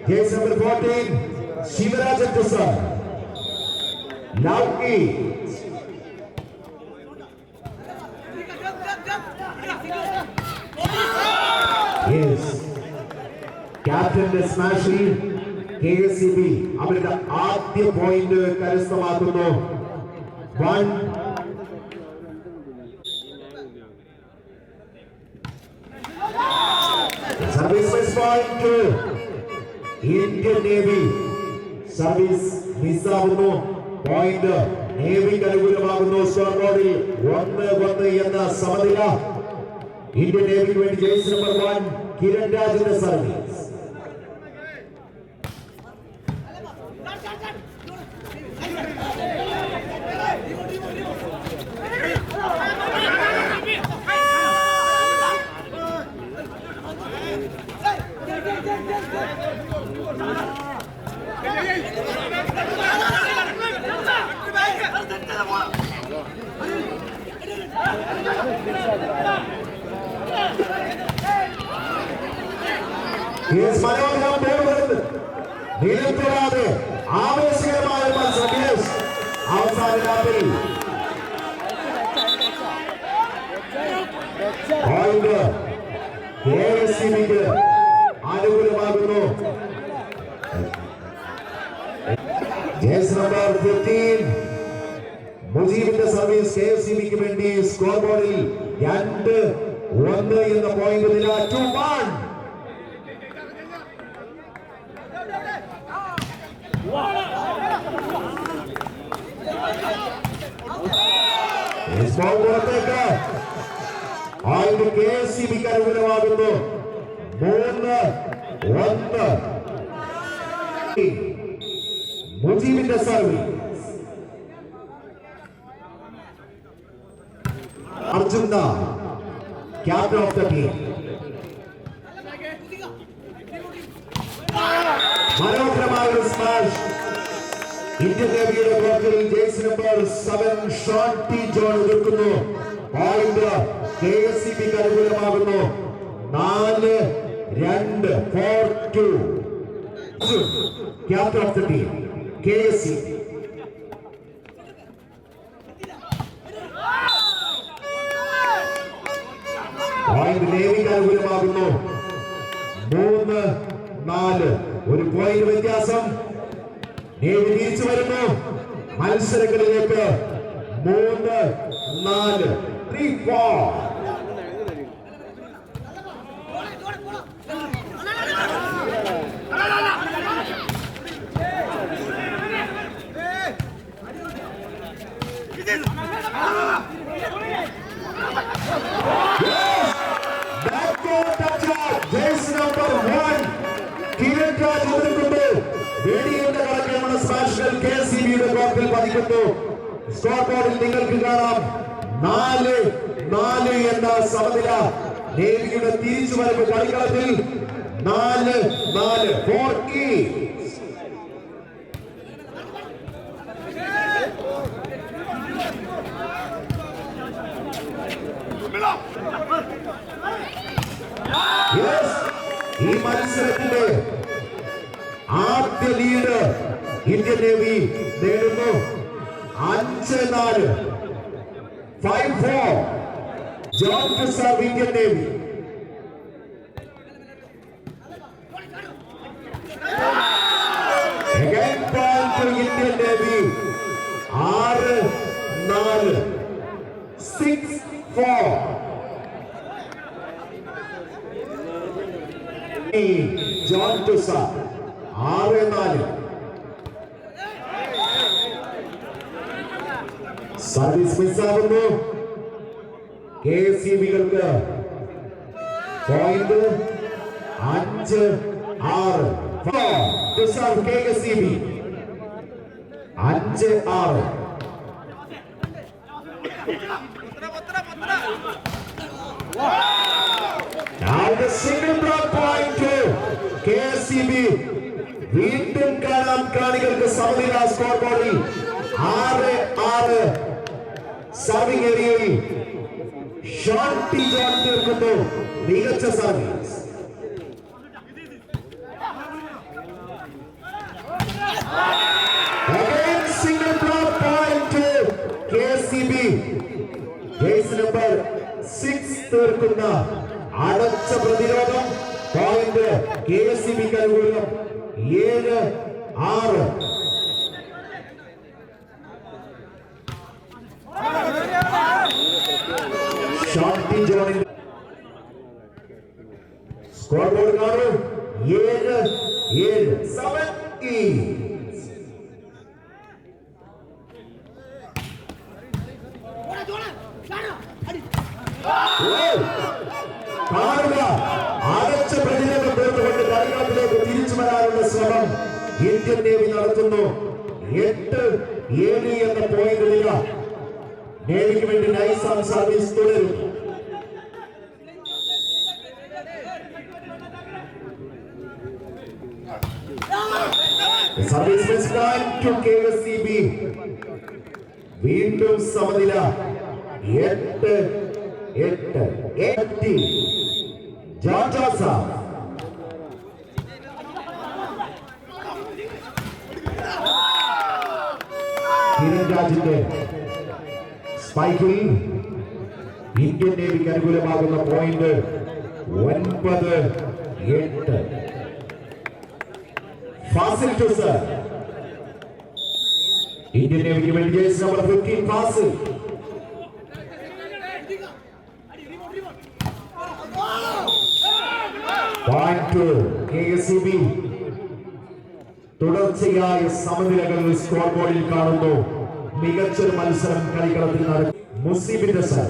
Case number 14, Shivarajan to serve. Lauki. Yes. Captain smashing KSCB. അവരുടെ ആദ്യ point കരസ്ഥമാക്കുന്നു. 1 service point to Indian Navy. Service മിസ്സാവുന്നു. Point നേവിക്ക് അനുകൂലമാകുന്നു. സ്കോർ ബോർഡിൽ 1-1 എന്ന സമനില. ഇന്ത്യൻ നേവിക്ക് വേണ്ടി ജേഴ്സി നമ്പർ 1 കിരൺ രാജിന്റെ സർവീസ്. നിലത്തുകൂടാതെ ആവേശകരമായ മത്സരം. അവസാന രാത്രി KSCBക്ക് അനുകൂലമാകുന്നു. ജേഴ്സി നമ്പർ 15 മുജീബിന്റെ സർവീസ് KSCBക്ക് വേണ്ടി. സ്കോർ ബോർഡിൽ 2-1 എന്ന പോയിന്റ് നില. 2-1. KSCBക്ക് അനുകൂലമാകുന്നു. 3-1 മുജീബിന്റെ service. Arjuna captain of the team. മനോഹരമായ ഒരു സ്മാഷ്. ഇന്ത്യൻ നേവിയുടെ ഗോളിൽ jersey number 7 Shon T John എതിർക്കുന്നു. പോയിന്റ് KSCBക്ക് അനുകൂലമാകുന്നു. 4-2 4-2. Captain of the team KSCB. Point നേവിക്ക് അനുകൂലമാകുന്നു. 3-4 ഒരു പോയിന്റ് വ്യത്യാസം. നേവി തിരിച്ചു വരുന്നു മത്സരങ്ങളിലേക്ക്. 3-4 3-4. Jersey number 1 കിരൺ രാജ് എതിർക്കുന്നു. വെടിയുടെ കടക്കമുള്ള സ്മാഷുകൾ KSCBയുടെ കോർട്ടിൽ പതിക്കുന്നു. സ്കോർ ബോർഡിൽ നിങ്ങൾക്ക് കാണാം 4-4 എന്ന സമനില. നേവിയുടെ തിരിച്ചുവരവ് കളിക്കളത്തിൽ 4-4 4 each. ഈ മത്സരത്തിന്റെ ആദ്യ ലീഡ് ഇന്ത്യൻ നേവി നേടുന്നു. 5-4 5-4 John to serve Indian Navy. Again point to Indian Navy. 6-4 6-4. John to serve 6-4. Service മിസ്സാകുന്നു. KSCBകൾക്ക് point 5-6 to serve KSCB 5-6. Now the single block point to KSCB. വീണ്ടും കാണാം കാണികൾക്ക് സമനില. സ്കോർ ബോർഡിൽ 6-6. സർവിംഗ് ഏരിയയിൽ ഷോൺ ടി ജോൺ തീർക്കുന്നു. മികച്ച സർവീസ്. നിൽക്കുന്ന അടച്ച പ്രതിരോധം. പോയിന്റ് KSEBക്ക് അനുകൂലം 7-6. ഷോർട്ടി ജോണിൽ സ്കോർ ബോർഡ് കാണൂ. 7-7. 7 കാണുക. അടച്ച പ്രതിരോധം തീർത്തുകൊണ്ട് കളിക്കളത്തിലേക്ക് തിരിച്ചു വരാനുള്ള ശ്രമം ഇന്ത്യൻ നേവി നടത്തുന്നു. 8-7 എന്ന പോയിന്റ് നില നേവിക്ക് വേണ്ടി നൈസ് ആം സർവീസ് തുടരും. Service miss time to KSEB. വീണ്ടും സമനില 8-8. ജോൺ ജോസഫ് കിരൺ രാജിന്റെ സ്പൈക്കിൽ ഇന്ത്യൻ നേവിക്ക് അനുകൂലമാകുന്ന പോയിന്റ് 9-8. ഫാസിൽ ടൂസർ ഇന്ത്യൻ നേവിക്ക് വേണ്ടി jersey number 15 Fasil. Point KSEB. തുടർച്ചയായ സമനിലകൾ സ്കോർ ബോർഡിൽ കാണുന്നു. മികച്ചൊരു മത്സരം കളിക്കളത്തിൽ നടക്കും. മുസീബിന്റെ സർ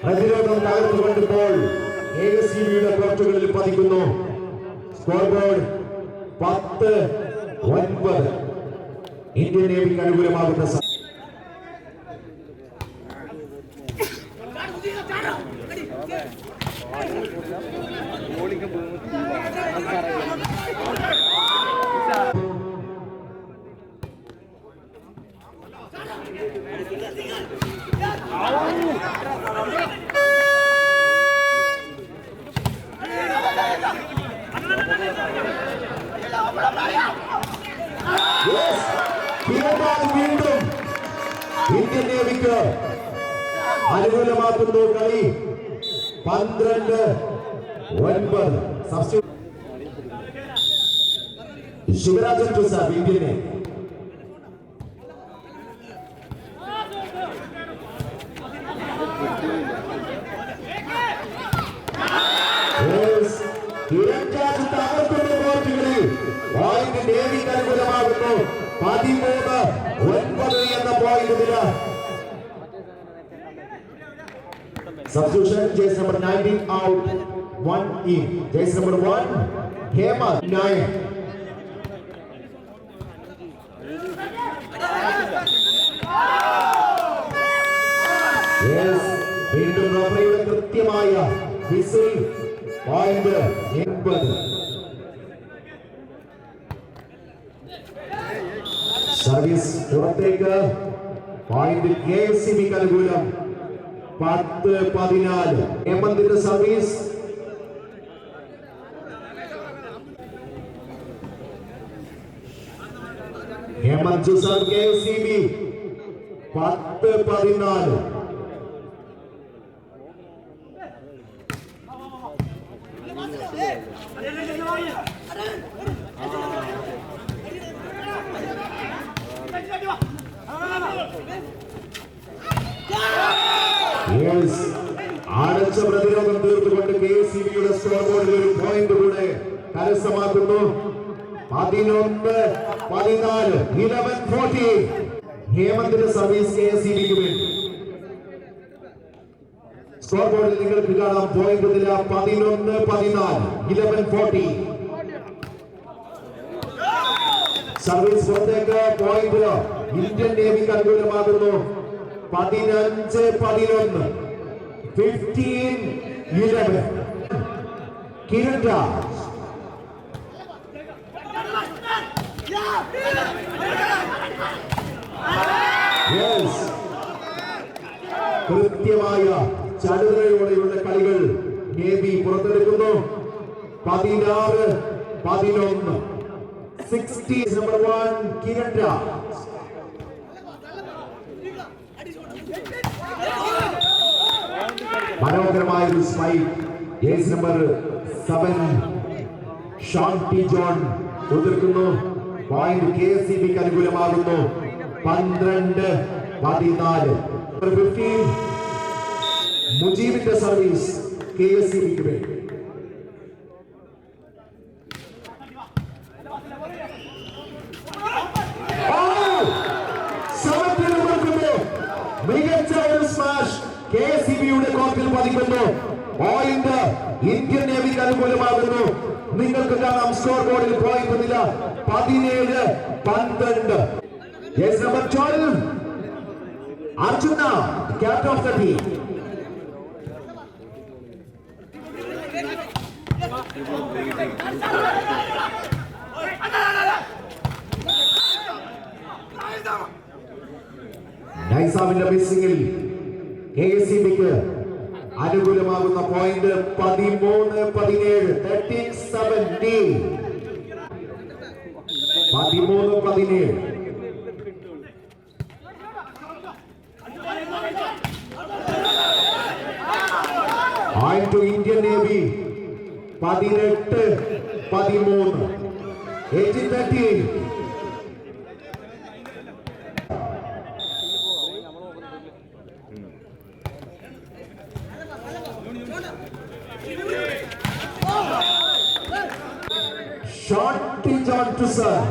പ്രതിരോധം തകർത്തുകൊണ്ടിപ്പോൾ KSEBയുടെ കോർട്ടുകളിൽ പതിക്കുന്നു. Score board 10-9. ഇന്ത്യൻ നേവിക്ക് അനുകൂലമാകുന്ന വീണ്ടും ഇന്ത്യൻ നേവിക്ക് അനുകൂലമാക്കുന്നു. കളി 12-9. ശിവരാജൻ ടൂസർ ഇന്ത്യനെ പോയിന്റ് നേവിക്ക് അനുകൂലമാകുന്നു. 13-9 എന്ന പോയിന്റ് നില. Substitution, jersey number 19 out, 1 in. Jersey number 1, Hemant 9. Yes, വീണ്ടും റഫറിയുടെ കൃത്യമായ വിസിൽ. പോയിന്റ് 80. സർവീസ് പുറത്തേക്ക്. Point KSEBക്ക് അനുകൂലം 10-14. ഹേമന്തിന്റെ service. Hemant Juzer KSEB 10-14. അടച്ച പ്രതിരോധം തീർത്തുകൊണ്ട് KSEBയുടെ സ്കോർ ബോർഡിൽ ഒരു പോയിന്റ് കൂടെ കരസ്ഥമാക്കുന്നു. 11-14. 11-14. ഹേമന്തിന്റെ സർവീസ് KSEBക്ക് വേണ്ടി. സ്കോർ ബോർഡിൽ നിങ്ങൾക്ക് കാണാം പോയിന്റ് നില 11-14. 11-14. സർവീസ് പുറത്തേക്ക്. പോയിന്റ് ഇന്ത്യൻ നേവിക്ക് അനുകൂലമാകുന്നു. 15-11. 15-11. കിരൺ രാജ് കൃത്യമായ ചടുലയോടെയുള്ള കളികൾ നേവി പുറത്തെടുക്കുന്നു. 16-11. 60 നമ്പർ 1 കിരൺ രാജ്. മനോഹരമായ ഒരു spike. Jersey number 7 Shanti John എതിർക്കുന്നു. പോയിന്റ് കെഎസ്ഇബിക്ക് അനുകൂലമാകുന്നു. 12-14. 15 മുജീബിന്റെ സർവീസ് കെഎസ്ഇബിക്ക് വേണ്ടി. മികച്ച ഒരു സ്മാഷ് കെഎസ്ഇബിയുടെ കോർട്ടിൽ പതിക്കുന്നു. പോയിന്റ് ഇന്ത്യൻ നേവിക്ക് അനുകൂലമാകുന്നു. നിങ്ങൾക്ക് കാണാം സ്കോർ ബോർഡിൽ പോയിന്റ് നില 17-12. Jersey number 12 Arjuna, captain of the team. നൈസാമിന്റെ മിസ്സിംഗിൽ കെഎസ്ഇബിക്ക് അനുകൂലമാകുന്ന point 13-17. 13-17. 13-17. Point to Indian Navy. 18-13. 18-13. Shanti John to serve.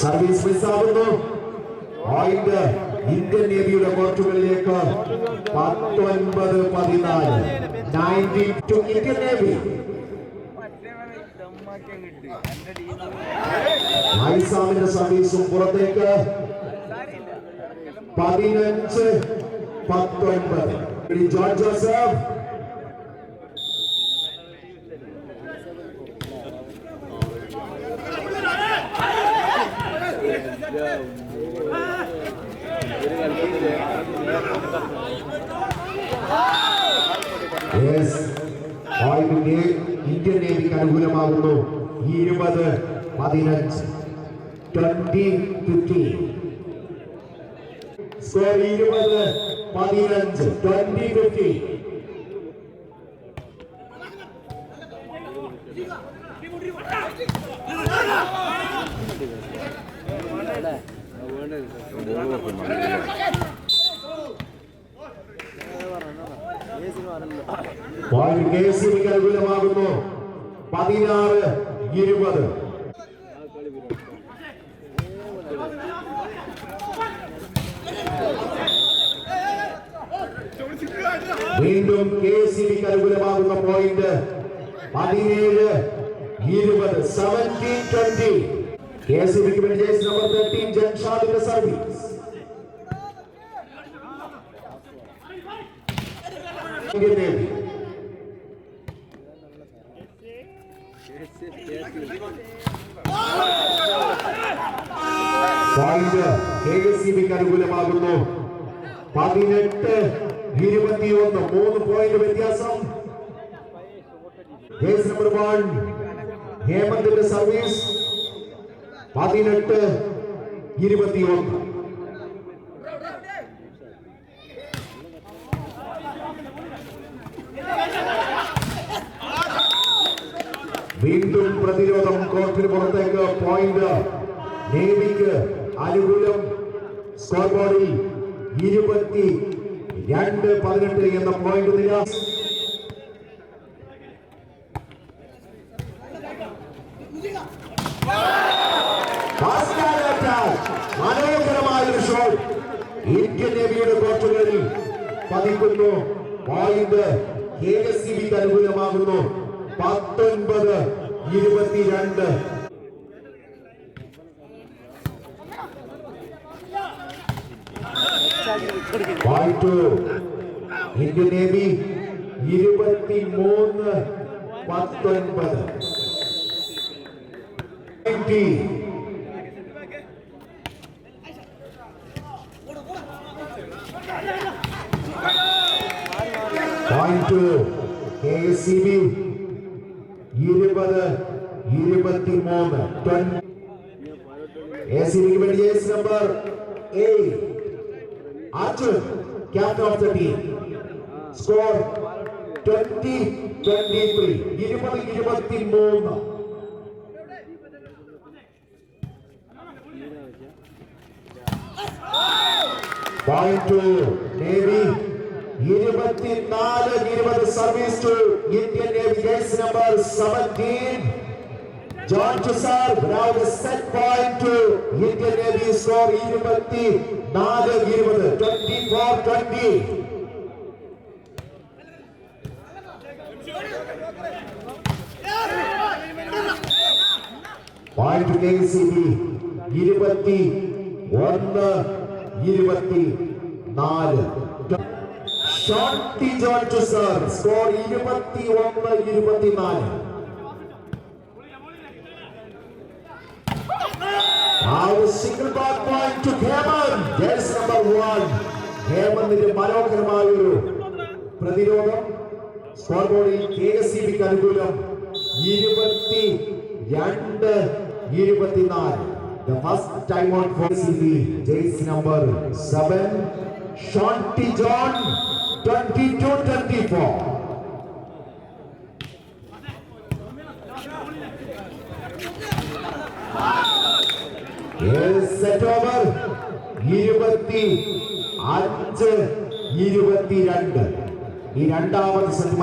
Service മിസ്സാകുന്നു. പോയിന്റ് ഇന്ത്യൻ നേവിയുടെ കോർട്ടുകളിലേക്ക്. 19-14. 19 to ഇന്ത്യൻ നേവി. നൈസാമിന്റെ സർവീസും പുറത്തേക്ക്. 15-19. ജോൺ ജോസഫ്. ഇന്ത്യൻ നേവിക്ക് അനുകൂലമാകുന്നു. 20-15. 20-15. സ്കോർ 20-15. 20-15. കെഎസ്ഇബിക്ക് അനുകൂലമാകുന്നു. 16-20. വീണ്ടും കെഎസ്ഇബിക്ക് അനുകൂലമാകുന്ന പോയിന്റ് 17-20. 17-20. കെഎസ്ഇബിക്ക് വേണ്ടി ജേഴ്സി നമ്പർ 13 ജംഷാദിന്റെ സർവീസ്. Indian Navy. പോയിന്റ് കെഎസ്ഇബിക്ക് അനുകൂലമാകുന്നു. 18-21. 3 പോയിന്റ് വ്യത്യാസം. ജേഴ്സി നമ്പർ 1 ഹേമന്തിന്റെ സർവീസ്. 18-21. വീണ്ടും പ്രതിരോധം കോർട്ടിന് പുറത്തേക്ക്. പോയിന്റ് നേവിക്ക് അനുകൂലം. സ്കോർ ബോർഡിൽ 22-18 എന്ന പോയിന്റ് നില. മനോഹരമായൊരു ഷോട്ട് ഇന്ത്യൻ നേവിയുടെ കോർട്ടുകളിൽ പതിക്കുന്നു. പോയിന്റ് കെഎസ്ഇബിക്ക് അനുകൂലമാകുന്നു. 19-22. Indian navy 23-19. 20. Point to KCB 20-23. ACB വേണ്ടി jersey number 8 Arjun, captain of the team. Score 20-23. 20-23. Point to Navy 24-20 service to Indian Navy jersey number 17 John Chusar. Now the set point to Indian Navy. Score 24-20. 24-20. Point to KCB 21-24. Shanti John Chusar. Score 21-24. Now the single back point to Heman. Jersey number 1. Heman's മനോഹരമായൊരു പ്രതിരോധം. Score ബോർഡിൽ KCBക്ക് അനുകൂലം 22-24. The first time out for KCB. Jersey number 7. Shanti John 22-24. Set over 25-22. ഈ രണ്ടാമത് set